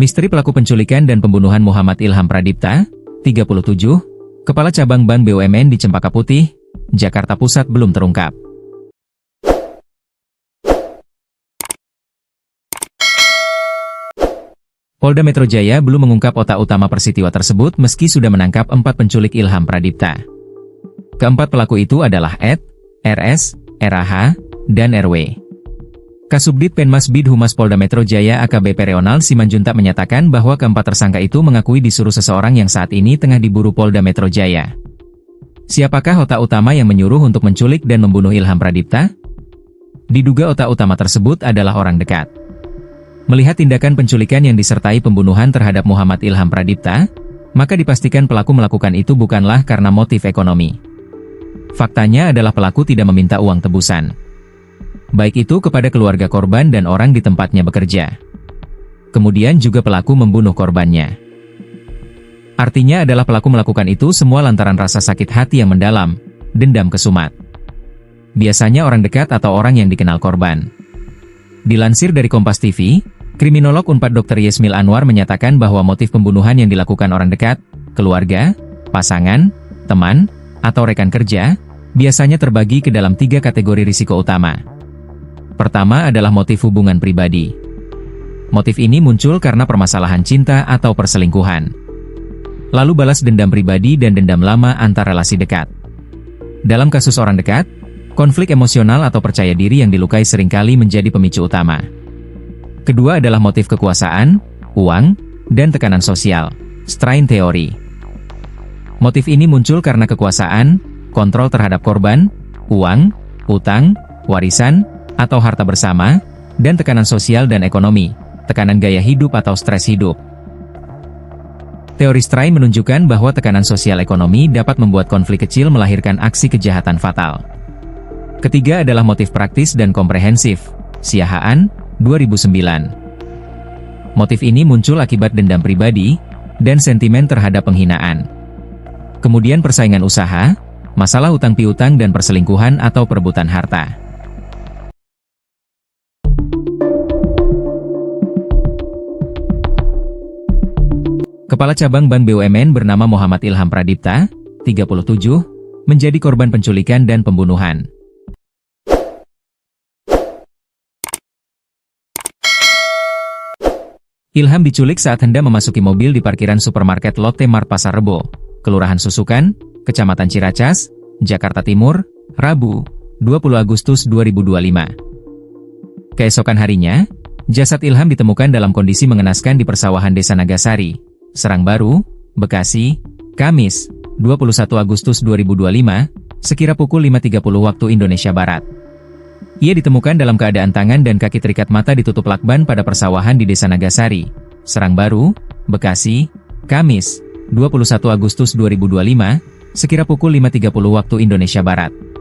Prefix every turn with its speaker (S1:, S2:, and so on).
S1: Misteri pelaku penculikan dan pembunuhan Muhammad Ilham Pradipta, 37, Kepala Cabang Bank BUMN di Cempaka Putih, Jakarta Pusat belum terungkap. Polda Metro Jaya belum mengungkap otak utama peristiwa tersebut meski sudah menangkap 4 penculik Ilham Pradipta. Keempat pelaku itu adalah Ed, RS, RAH, dan RW. Kasubdit Penmas Bid Humas Polda Metro Jaya AKBP Reonald Simanjuntak menyatakan bahwa keempat tersangka itu mengakui disuruh seseorang yang saat ini tengah diburu Polda Metro Jaya. Siapakah otak utama yang menyuruh untuk menculik dan membunuh Ilham Pradipta? Diduga otak utama tersebut adalah orang dekat. Melihat tindakan penculikan yang disertai pembunuhan terhadap Muhammad Ilham Pradipta, maka dipastikan pelaku melakukan itu bukanlah karena motif ekonomi. Faktanya adalah pelaku tidak meminta uang tebusan. Baik itu kepada keluarga korban dan orang di tempatnya bekerja. Kemudian juga pelaku membunuh korbannya. Artinya adalah pelaku melakukan itu semua lantaran rasa sakit hati yang mendalam, dendam kesumat. Biasanya orang dekat atau orang yang dikenal korban. Dilansir dari Kompas TV, kriminolog Unpad Dr. Yesmil Anwar menyatakan bahwa motif pembunuhan yang dilakukan orang dekat, keluarga, pasangan, teman, atau rekan kerja, biasanya terbagi ke dalam 3 kategori risiko utama. Pertama adalah motif hubungan pribadi. Motif ini muncul karena permasalahan cinta atau perselingkuhan. Lalu balas dendam pribadi dan dendam lama antar relasi dekat. Dalam kasus orang dekat, konflik emosional atau percaya diri yang dilukai seringkali menjadi pemicu utama. Kedua adalah motif kekuasaan, uang, dan tekanan sosial, strain teori. Motif ini muncul karena kekuasaan, kontrol terhadap korban, uang, utang, warisan, atau harta bersama, dan tekanan sosial dan ekonomi, tekanan gaya hidup atau stres hidup. Teori strain menunjukkan bahwa tekanan sosial ekonomi dapat membuat konflik kecil melahirkan aksi kejahatan fatal. Ketiga adalah motif praktis dan komprehensif, Siahaan, 2009. Motif ini muncul akibat dendam pribadi, dan sentimen terhadap penghinaan. Kemudian persaingan usaha, masalah utang piutang dan perselingkuhan atau perebutan harta. Kepala Cabang Bank BUMN bernama Muhammad Ilham Pradipta, 37, menjadi korban penculikan dan pembunuhan. Ilham diculik saat hendak memasuki mobil di parkiran supermarket Lotte Mart Pasar Rebo, Kelurahan Susukan, Kecamatan Ciracas, Jakarta Timur, Rabu, 20 Agustus 2025. Keesokan harinya, jasad Ilham ditemukan dalam kondisi mengenaskan di persawahan Desa Nagasari, Serang Baru, Bekasi, Kamis, 21 Agustus 2025, sekira pukul 5.30 waktu Indonesia Barat. Ia ditemukan dalam keadaan tangan dan kaki terikat mata ditutup lakban pada persawahan di Desa Nagasari, Serang Baru, Bekasi, Kamis, 21 Agustus 2025, sekira pukul 5.30 waktu Indonesia Barat.